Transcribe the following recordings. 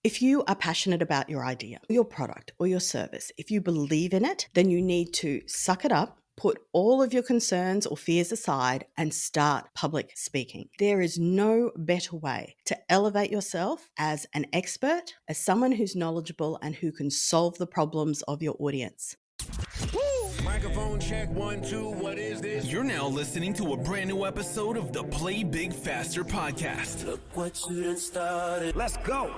If you are passionate about your idea, your product, or your service, if you believe in it, then you need to suck it up, put all of your concerns or fears aside, and start public speaking. There is no better way to elevate yourself as an expert, as someone who's knowledgeable and who can solve the problems of your audience. Microphone check, 1, 2, what is this? You're now listening to a brand new episode of the Play Big Faster podcast. Look what you done started. Let's go.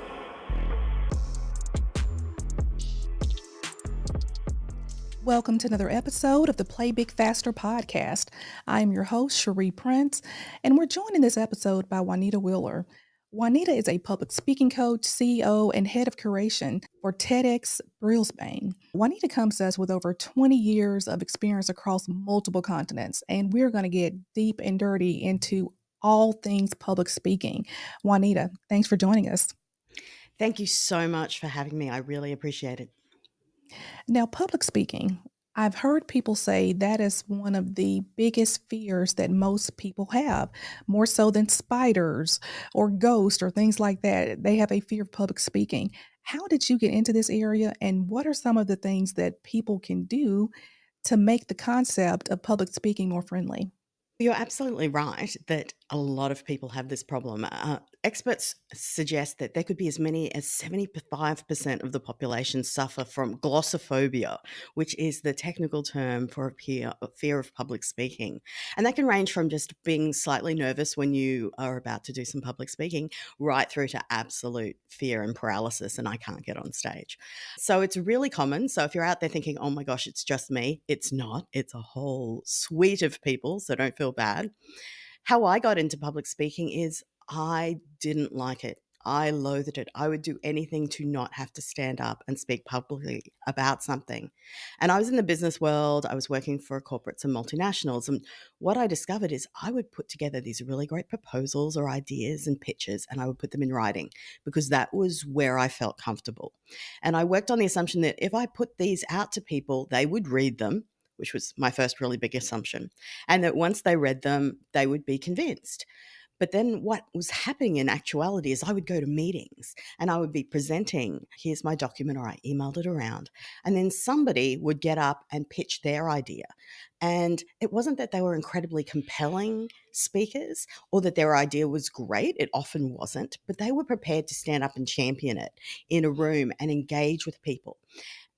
Welcome to another episode of the Play Big Faster podcast. I am your host, Scherrie Prince, and we're joined in this episode by Juanita Wheeler. Juanita is a public speaking coach, CEO, and head of curation for TEDx Brisbane. Juanita comes to us with over 20 years of experience across multiple continents, and we're going to get deep and dirty into all things public speaking. Juanita, thanks for joining us. Thank you so much for having me. I really appreciate it. Now, public speaking, I've heard people say that is one of the biggest fears that most people have, more so than spiders or ghosts or things like that. They have a fear of public speaking. How did you get into this area, and what are some of the things that people can do to make the concept of public speaking more friendly? You're absolutely right that a lot of people have this problem. Experts suggest that there could be as many as 75% of the population suffer from glossophobia, which is the technical term for a fear of public speaking. And that can range from just being slightly nervous when you are about to do some public speaking, right through to absolute fear and paralysis, and I can't get on stage. So it's really common. So if you're out there thinking, oh my gosh, it's just me, it's not. It's a whole suite of people, so don't feel bad. How I got into public speaking is I didn't like it. I loathed it. I would do anything to not have to stand up and speak publicly about something. And I was in the business world. I was working for corporates and multinationals. And what I discovered is I would put together these really great proposals or ideas and pitches, and I would put them in writing because that was where I felt comfortable. And I worked on the assumption that if I put these out to people, they would read them, which was my first really big assumption, and that once they read them, they would be convinced. But then what was happening in actuality is I would go to meetings and I would be presenting, here's my document, or I emailed it around, and then somebody would get up and pitch their idea. And it wasn't that they were incredibly compelling speakers or that their idea was great. It often wasn't, but they were prepared to stand up and champion it in a room and engage with people.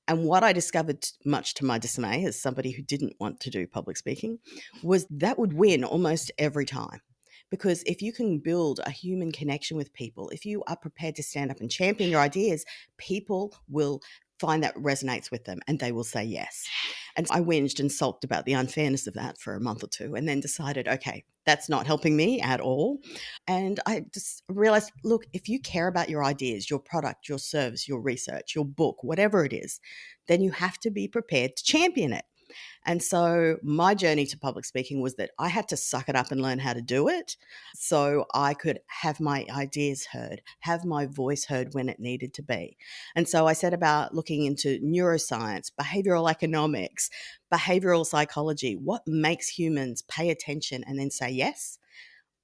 And what I discovered, much to my dismay, as somebody who didn't want to do public speaking, was that would win almost every time. Because if you can build a human connection with people, if you are prepared to stand up and champion your ideas, people will find that resonates with them and they will say yes. And I whinged and sulked about the unfairness of that for a month or two and then decided, okay, that's not helping me at all. And I just realized, look, if you care about your ideas, your product, your service, your research, your book, whatever it is, then you have to be prepared to champion it. And so my journey to public speaking was that I had to suck it up and learn how to do it so I could have my ideas heard, have my voice heard when it needed to be. And so I set about looking into neuroscience, behavioral economics, behavioral psychology, what makes humans pay attention and then say yes.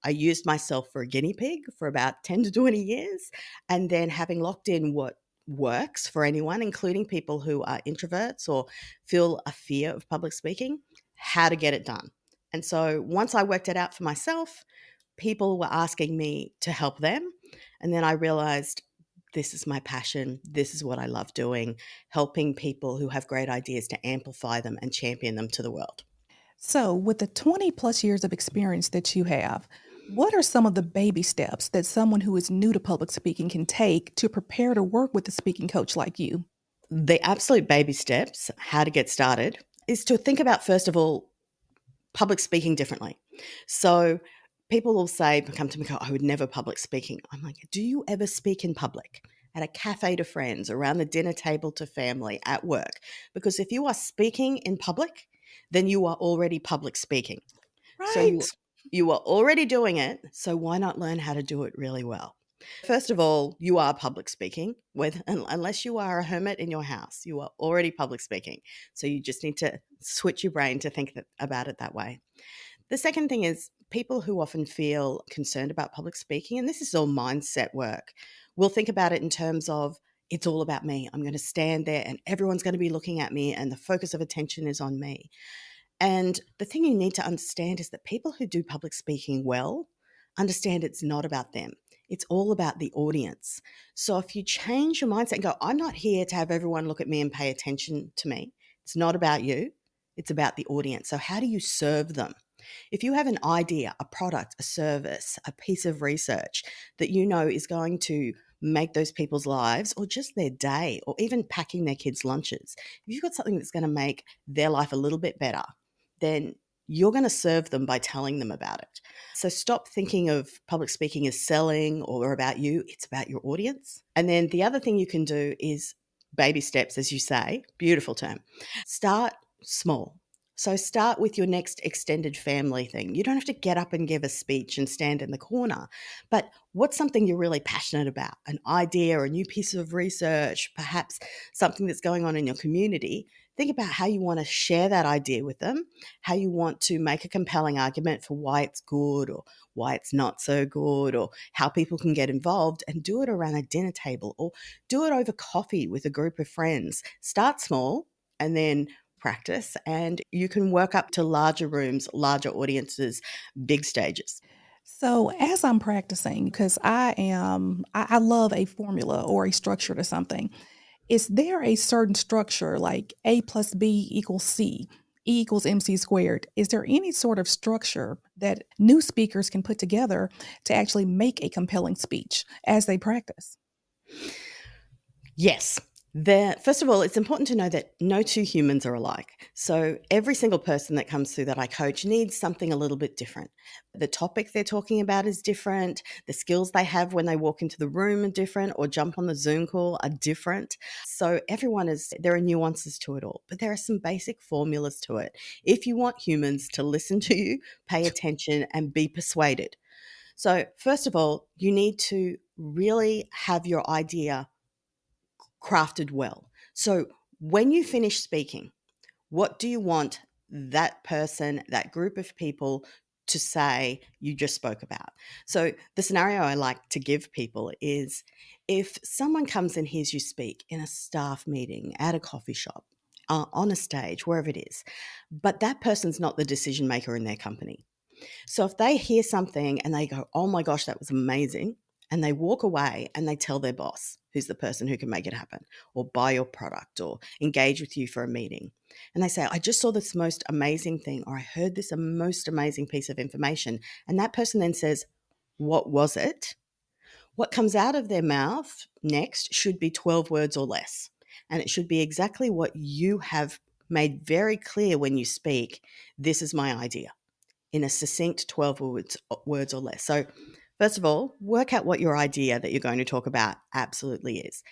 I used myself for a guinea pig for about 10 to 20 years. And then having locked in what works for anyone, including people who are introverts or feel a fear of public speaking, how to get it done. And so once I worked it out for myself, people were asking me to help them. And then I realized this is my passion. This is what I love doing, helping people who have great ideas to amplify them and champion them to the world. So, with the 20 plus years of experience that you have, what are some of the baby steps that someone who is new to public speaking can take to prepare to work with a speaking coach like you? The absolute baby steps, how to get started, is to think about, first of all, public speaking differently. So people will say, come to me, I would never public speaking. I'm like, do you ever speak in public? At a cafe to friends, around the dinner table to family, at work? Because if you are speaking in public, then you are already public speaking. So Right. you are already doing it, so why not learn how to do it really well? First of all, you are public speaking. Unless you are a hermit in your house, you are already public speaking. So you just need to switch your brain to think about it that way. The second thing is People who often feel concerned about public speaking, and this is all mindset work, will think about it in terms of, it's all about me. I'm going to stand there and everyone's going to be looking at me and the focus of attention is on me. And the thing you need to understand is that people who do public speaking well understand it's not about them. It's all about the audience. So if you change your mindset and go, I'm not here to have everyone look at me and pay attention to me. It's not about you. It's about the audience. So how do you serve them? If you have an idea, a product, a service, a piece of research that you know is going to make those people's lives or just their day or even packing their kids' lunches, if you've got something that's going to make their life a little bit better, then you're going to serve them by telling them about it. So stop thinking of public speaking as selling or about you. It's about your audience. And then the other thing you can do is baby steps, as you say, beautiful term. Start small. So start with your next extended family thing. You don't have to get up and give a speech and stand in the corner, but what's something you're really passionate about? An idea or a new piece of research, perhaps something that's going on in your community. Think about how you want to share that idea with them, how you want to make a compelling argument for why it's good or why it's not so good, or how people can get involved, and do it around a dinner table or do it over coffee with a group of friends. Start small and then practice, and you can work up to larger rooms, larger audiences, big stages. So as I'm practicing, because I love a formula or a structure to something. Is there a certain structure like A plus B equals C, E equals MC squared? Is there any sort of structure that new speakers can put together to actually make a compelling speech as they practice? Yes. First of all, it's important to know that no two humans are alike. So every single person that comes through that I coach needs something a little bit different. The topic they're talking about is different. The skills they have when they walk into the room are different or jump on the Zoom call are different. So there are nuances to it all, but there are some basic formulas to it. If you want humans to listen to you, pay attention and be persuaded. So first of all, you need to really have your idea crafted well. So when you finish speaking, what do you want that person, that group of people to say you just spoke about? So the scenario I like to give people is, if someone comes and hears you speak in a staff meeting, at a coffee shop, on a stage, wherever it is, but that person's not the decision maker in their company. So if they hear something and they go, oh my gosh, that was amazing, and they walk away and they tell their boss, who's the person who can make it happen, or buy your product or engage with you for a meeting, and they say, I just saw this most amazing thing, or I heard this most amazing piece of information, and that person then says, what was it? What comes out of their mouth next should be 12 words or less. And it should be exactly what you have made very clear when you speak. This is my idea, in a succinct 12 words or less. So, first of all, work out what your idea that you're going to talk about absolutely is.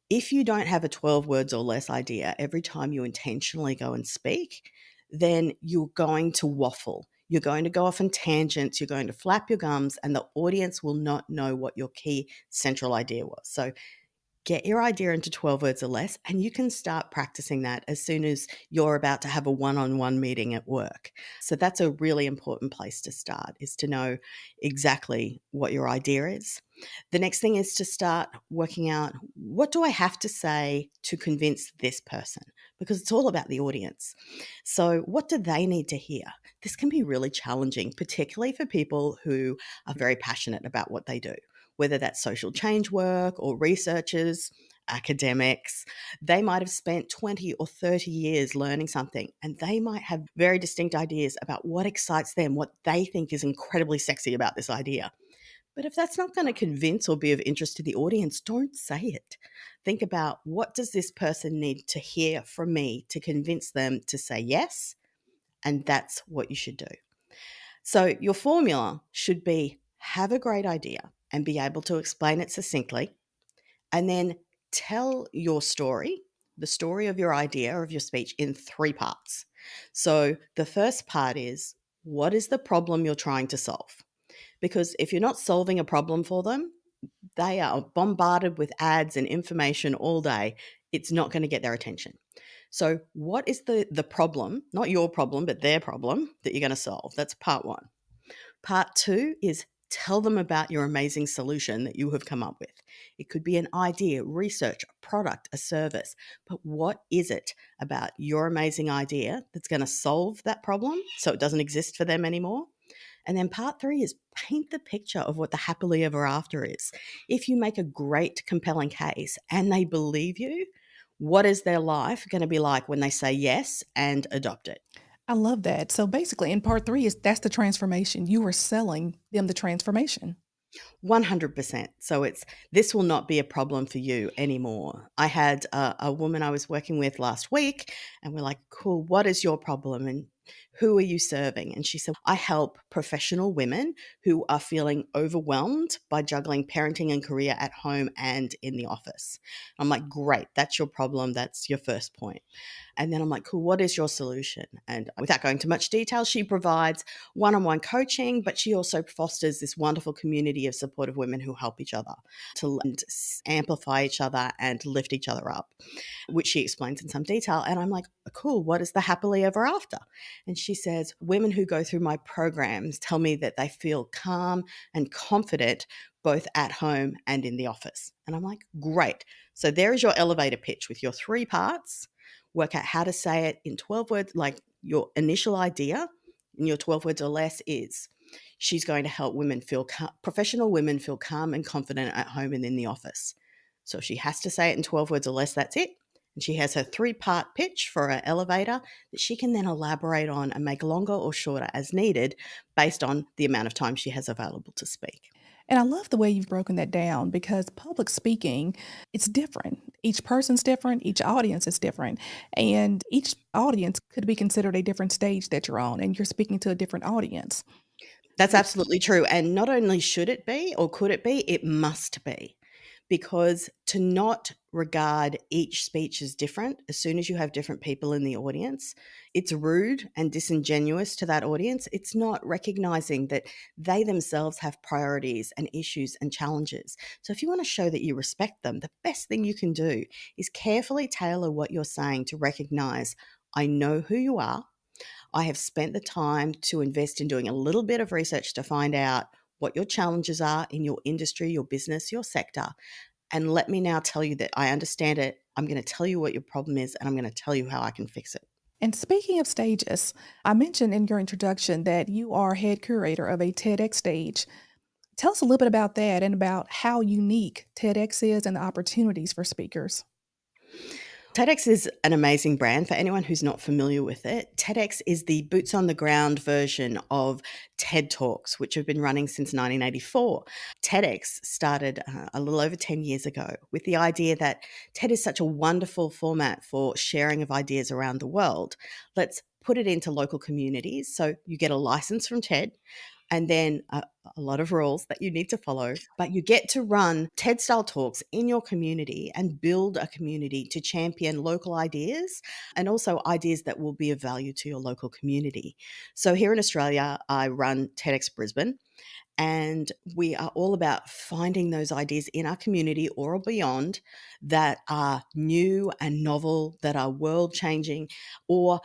If you don't have a 12 words or less idea every time you intentionally go and speak, then you're going to waffle. You're going to go off on tangents. You're going to flap your gums, and the audience will not know what your key central idea was. So, get your idea into 12 words or less, and you can start practicing that as soon as you're about to have a one-on-one meeting at work. So that's a really important place to start, is to know exactly what your idea is. The next thing is to start working out, what do I have to say to convince this person? Because it's all about the audience. So what do they need to hear? This can be really challenging, particularly for people who are very passionate about what they do, whether that's social change work or researchers, academics. They might have spent 20 or 30 years learning something, and they might have very distinct ideas about what excites them, what they think is incredibly sexy about this idea. But if that's not going to convince or be of interest to the audience, don't say it. Think about, what does this person need to hear from me to convince them to say yes? And that's what you should do. So your formula should be, have a great idea and be able to explain it succinctly, and then tell your story, the story of your idea or of your speech, in three parts. So the first part is, what is the problem you're trying to solve? Because if you're not solving a problem for them, they are bombarded with ads and information all day. It's not going to get their attention. So what is the problem, not your problem, but their problem, that you're going to solve? That's part one. Part 2 is tell them about your amazing solution that you have come up with. It could be an idea, research, a product, a service, but what is it about your amazing idea that's going to solve that problem so it doesn't exist for them anymore? And then part 3 is paint the picture of what the happily ever after is. If you make a great, compelling case and they believe you, what is their life going to be like when they say yes and adopt it? I love that. So basically, in part three, is that's the transformation. You are selling them the transformation. 100%. So this will not be a problem for you anymore. I had a woman I was working with last week, and we're like, cool, what is your problem? And who are you serving? And she said, I help professional women who are feeling overwhelmed by juggling parenting and career at home and in the office. I'm like, great, that's your problem. That's your first point. And then I'm like, cool, what is your solution? And without going into much detail, she provides one-on-one coaching, but she also fosters this wonderful community of supportive women who help each other to amplify each other and lift each other up, which she explains in some detail. And I'm like, cool, what is the happily ever after? And she says, women who go through my programs tell me that they feel calm and confident both at home and in the office. And I'm like, great. So there is your elevator pitch with your 3 parts. Work out how to say it in 12 words, like your initial idea in your 12 words or less is she's going to help professional women feel calm and confident at home and in the office. So if she has to say it in 12 words or less, that's it. And she has her 3-part pitch for her elevator that she can then elaborate on and make longer or shorter as needed based on the amount of time she has available to speak. And I love the way you've broken that down because public speaking, it's different. Each person's different, each audience is different, and each audience could be considered a different stage that you're on, and you're speaking to a different audience. That's absolutely true. And not only should it be or could it be, it must be. Because to not regard each speech as different, as soon as you have different people in the audience, it's rude and disingenuous to that audience. It's not recognizing that they themselves have priorities and issues and challenges. So if you want to show that you respect them, the best thing you can do is carefully tailor what you're saying to recognize, I know who you are. I have spent the time to invest in doing a little bit of research to find out what your challenges are in your industry, your business, your sector. And let me now tell you that I understand it. I'm going to tell you what your problem is, and I'm going to tell you how I can fix it. And speaking of stages, I mentioned in your introduction that you are head curator of a TEDx stage. Tell us a little bit about that and about how unique TEDx is and the opportunities for speakers. TEDx is an amazing brand. For anyone who's not familiar with it, TEDx is the boots on the ground version of TED Talks, which have been running since 1984. TEDx started a little over 10 years ago with the idea that TED is such a wonderful format for sharing of ideas around the world. Let's put it into local communities. So you get a license from TED, and then a lot of rules that you need to follow, but you get to run TED style talks in your community and build a community to champion local ideas and also ideas that will be of value to your local community. So here in Australia, I run TEDx Brisbane, and we are all about finding those ideas in our community or beyond that are new and novel, that are world changing, or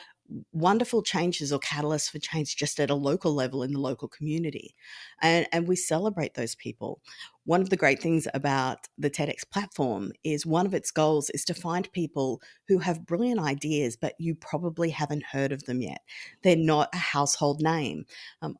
wonderful changes or catalysts for change just at a local level in the local community. And we celebrate those people. One of the great things about the TEDx platform is one of its goals is to find people who have brilliant ideas, but you probably haven't heard of them yet. They're not a household name.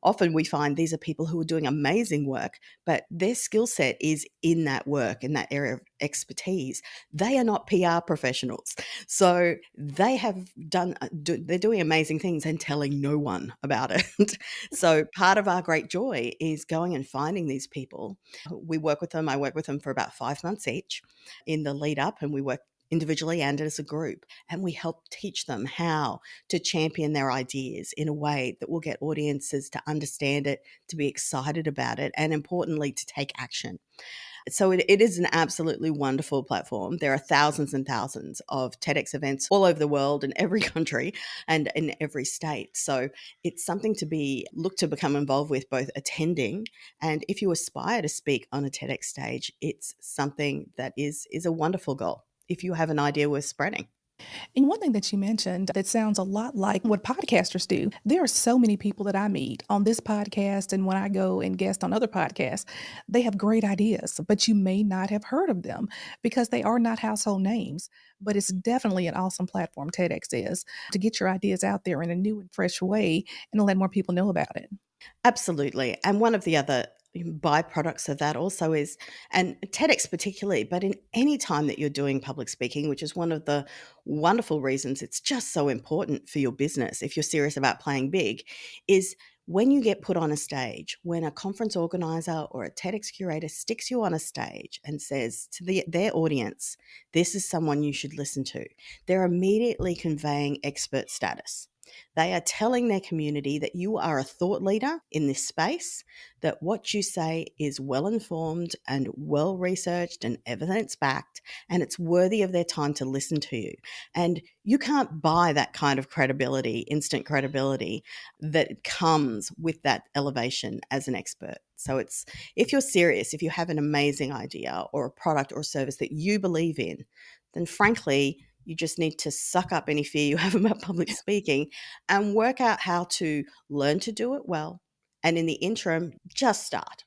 Often we find these are people who are doing amazing work, but their skill set is in that work, in that area of expertise. They are not PR professionals. So they have they're doing amazing things and telling no one about it. So part of our great joy is going and finding these people. We work with them. I work with them for about 5 months each in the lead up, and we work individually and as a group, and we help teach them how to champion their ideas in a way that will get audiences to understand it, to be excited about it, and importantly, to take action. So it is an absolutely wonderful platform. There are thousands and thousands of TEDx events all over the world in every country and in every state. So it's something to look to become involved with, both attending and if you aspire to speak on a TEDx stage, it's something that is a wonderful goal if you have an idea worth spreading. And one thing that you mentioned that sounds a lot like what podcasters do. There are so many people that I meet on this podcast and when I go and guest on other podcasts, they have great ideas, but you may not have heard of them because they are not household names. But it's definitely an awesome platform, TEDx is, to get your ideas out there in a new and fresh way and to let more people know about it. Absolutely. And one of the other byproducts of that also is, and TEDx particularly, but in any time that you're doing public speaking, which is one of the wonderful reasons it's just so important for your business if you're serious about playing big, is when you get put on a stage, when a conference organizer or a TEDx curator sticks you on a stage and says to their audience, this is someone you should listen to, they're immediately conveying expert status. They are telling their community that you are a thought leader in this space, that what you say is well informed and well researched and evidence backed, and it's worthy of their time to listen to you. And you can't buy that kind of credibility, instant credibility that comes with that elevation as an expert. So it's, if you're serious, if you have an amazing idea or a product or service that you believe in, then frankly, you just need to suck up any fear you have about public speaking and work out how to learn to do it well. And in the interim, just start.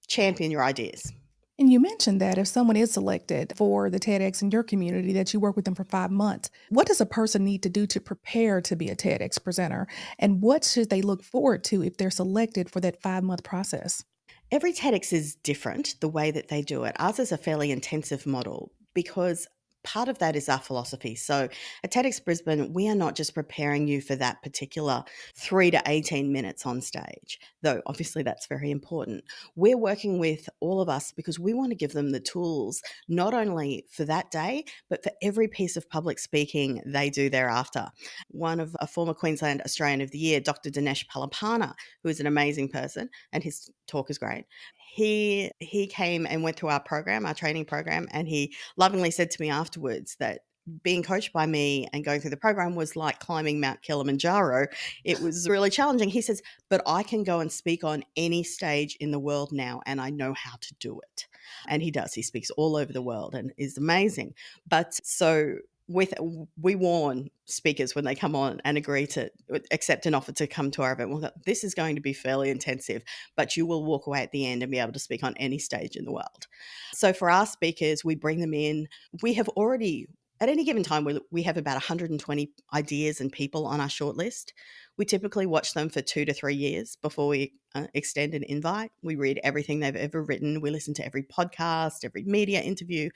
Champion your ideas. And you mentioned that if someone is selected for the TEDx in your community, that you work with them for 5 months, what does a person need to do to prepare to be a TEDx presenter? And what should they look forward to if they're selected for that 5 month process? Every TEDx is different, the way that they do it. Ours is a fairly intensive model because part of that is our philosophy. So at TEDx Brisbane, we are not just preparing you for that particular 3 to 18 minutes on stage, though obviously that's very important. We're working with all of us because we want to give them the tools, not only for that day, but for every piece of public speaking they do thereafter. One of a former Queensland Australian of the Year, Dr. Dinesh Palipana, who is an amazing person, and his talk is great. He came and went through our program, our training program, and he lovingly said to me afterwards that being coached by me and going through the program was like climbing Mount Kilimanjaro. It was really challenging. He says, but I can go and speak on any stage in the world now, and I know how to do it. And he does. He speaks all over the world and is amazing. But so with we warn speakers when they come on and agree to accept an offer to come to our event. Well, this is going to be fairly intensive, but you will walk away at the end and be able to speak on any stage in the world. So for our speakers, we bring them in. We have already, at any given time, we have about 120 ideas and people on our shortlist. We typically watch them for 2 to 3 years before we extend an invite. We read everything they've ever written. We listen to every podcast, every media interview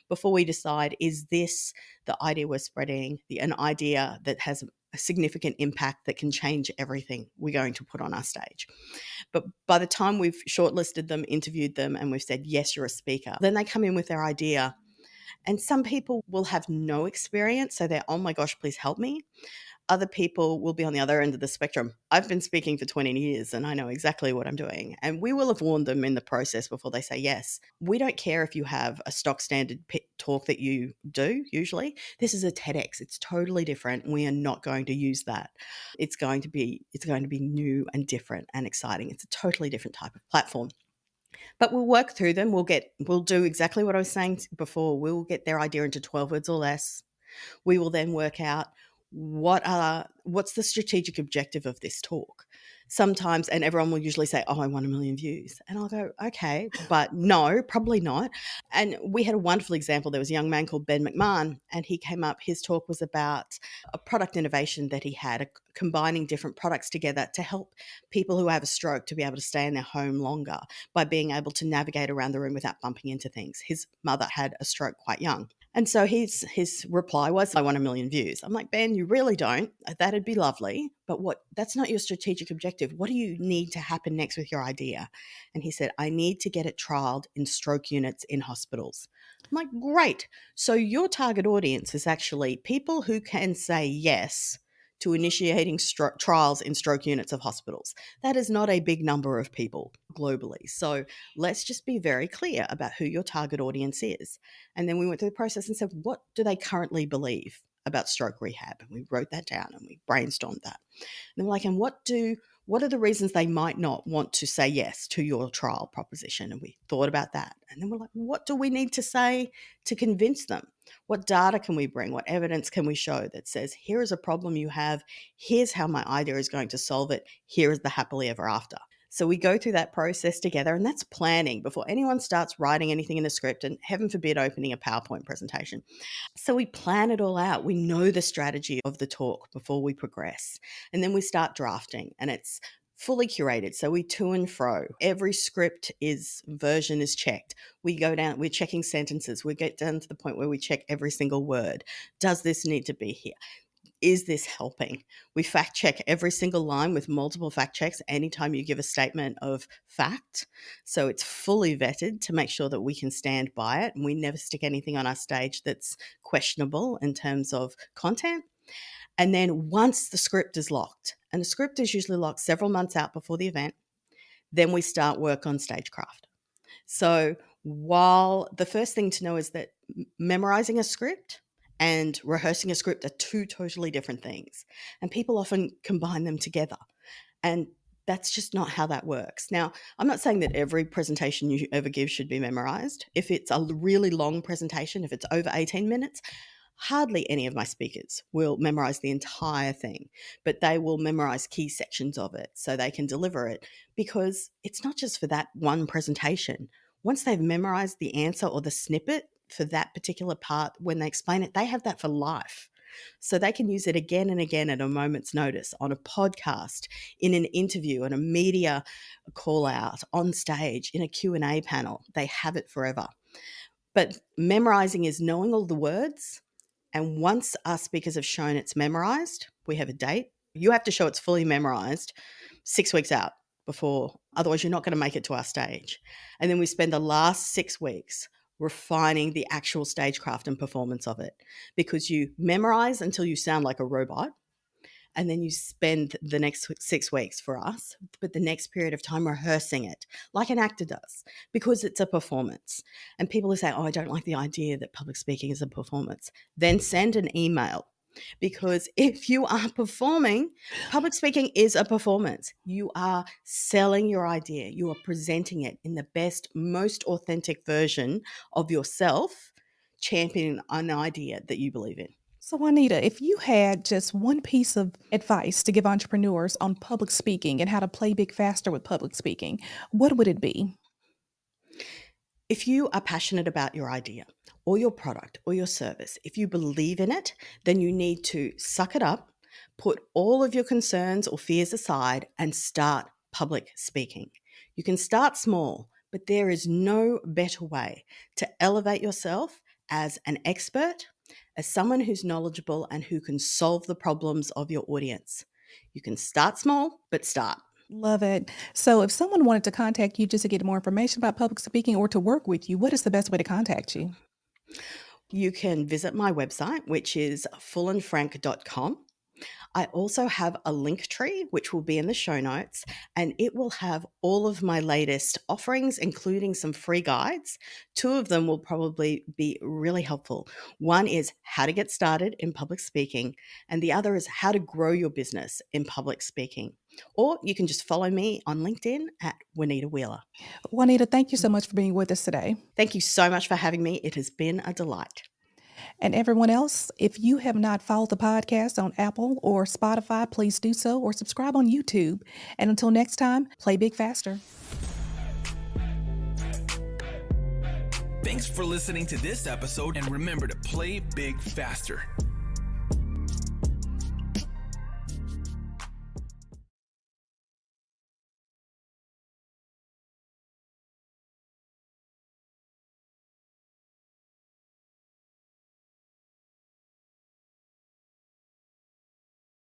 before we decide, is this the idea we're spreading, an idea that has a significant impact that can change everything we're going to put on our stage. But by the time we've shortlisted them, interviewed them, and we've said, yes, you're a speaker, then they come in with their idea. And some people will have no experience. So they're, oh my gosh, please help me. Other people will be on the other end of the spectrum. I've been speaking for 20 years and I know exactly what I'm doing. And we will have warned them in the process before they say yes. We don't care if you have a stock standard talk that you do usually. This is a TEDx. It's totally different. We are not going to use that. It's going to be new and different and exciting. It's a totally different type of platform. But we'll work through them. We'll do exactly what I was saying before. We'll get their idea into 12 words or less. We will then work out what's the strategic objective of this talk. Sometimes, and everyone will usually say, oh, I want 1 million views. And I'll go, okay, but no, probably not. And we had a wonderful example. There was a young man called Ben McMahon, and he came up, his talk was about a product innovation that he had, combining different products together to help people who have a stroke to be able to stay in their home longer by being able to navigate around the room without bumping into things. His mother had a stroke quite young. And so his reply was, I want 1 million views. I'm like, Ben, you really don't. That'd be lovely. But that's not your strategic objective. What do you need to happen next with your idea? And he said, I need to get it trialed in stroke units in hospitals. I'm like, great. So your target audience is actually people who can say yes to initiating trials in stroke units of hospitals. That is not a big number of people globally. So let's just be very clear about who your target audience is. And then we went through the process and said, what do they currently believe about stroke rehab? And we wrote that down and we brainstormed that. And we're like, and what do What are the reasons they might not want to say yes to your trial proposition? And we thought about that. And then we're like, what do we need to say to convince them? What data can we bring? What evidence can we show that says, here is a problem you have. Here's how my idea is going to solve it. Here is the happily ever after. So we go through that process together, and that's planning before anyone starts writing anything in a script, and heaven forbid opening a PowerPoint presentation. So we plan it all out. We know the strategy of the talk before we progress. And then we start drafting, and it's fully curated. So we to and fro. Every script version is checked. We go down, we're checking sentences. We get down to the point where we check every single word. Does this need to be here? Is this helping? We fact check every single line with multiple fact checks anytime you give a statement of fact. So it's fully vetted to make sure that we can stand by it. And we never stick anything on our stage that's questionable in terms of content. And then once the script is locked, and the script is usually locked several months out before the event, then we start work on stagecraft. So while the first thing to know is that memorizing a script and rehearsing a script are two totally different things. And people often combine them together. And that's just not how that works. Now, I'm not saying that every presentation you ever give should be memorized. If it's a really long presentation, if it's over 18 minutes, hardly any of my speakers will memorize the entire thing, but they will memorize key sections of it so they can deliver it, because it's not just for that one presentation. Once they've memorized the answer or the snippet for that particular part, when they explain it, they have that for life. So they can use it again and again at a moment's notice, on a podcast, in an interview, in a media call out, on stage, in a Q&A panel. They have it forever. But memorizing is knowing all the words. And once our speakers have shown it's memorized, we have a date. You have to show it's fully memorized 6 weeks out before, otherwise you're not going to make it to our stage. And then we spend the last 6 weeks refining the actual stagecraft and performance of it, because you memorize until you sound like a robot. And then you spend the next 6 weeks for us, but the next period of time rehearsing it like an actor does, because it's a performance. And people who say, oh, I don't like the idea that public speaking is a performance, then send an email. Because if you are performing, public speaking is a performance. You are selling your idea. You are presenting it in the best, most authentic version of yourself, championing an idea that you believe in. So, Juanita, if you had just one piece of advice to give entrepreneurs on public speaking and how to play big faster with public speaking, what would it be? If you are passionate about your idea or your product or your service, if you believe in it, then you need to suck it up, put all of your concerns or fears aside, and start public speaking. You can start small, but there is no better way to elevate yourself as an expert, as someone who's knowledgeable and who can solve the problems of your audience. You can start small, but start. Love it. So, if someone wanted to contact you just to get more information about public speaking or to work with you, what is the best way to contact you? You can visit my website, which is fullandfrank.com. I also have a link tree, which will be in the show notes, and it will have all of my latest offerings, including some free guides. 2 of them will probably be really helpful. One is how to get started in public speaking, and the other is how to grow your business in public speaking. Or you can just follow me on LinkedIn at Juanita Wheeler. Juanita, thank you so much for being with us today. Thank you so much for having me. It has been a delight. And everyone else, if you have not followed the podcast on Apple or Spotify, please do so, or subscribe on YouTube. And until next time, play big faster. Thanks for listening to this episode, and remember to play big faster.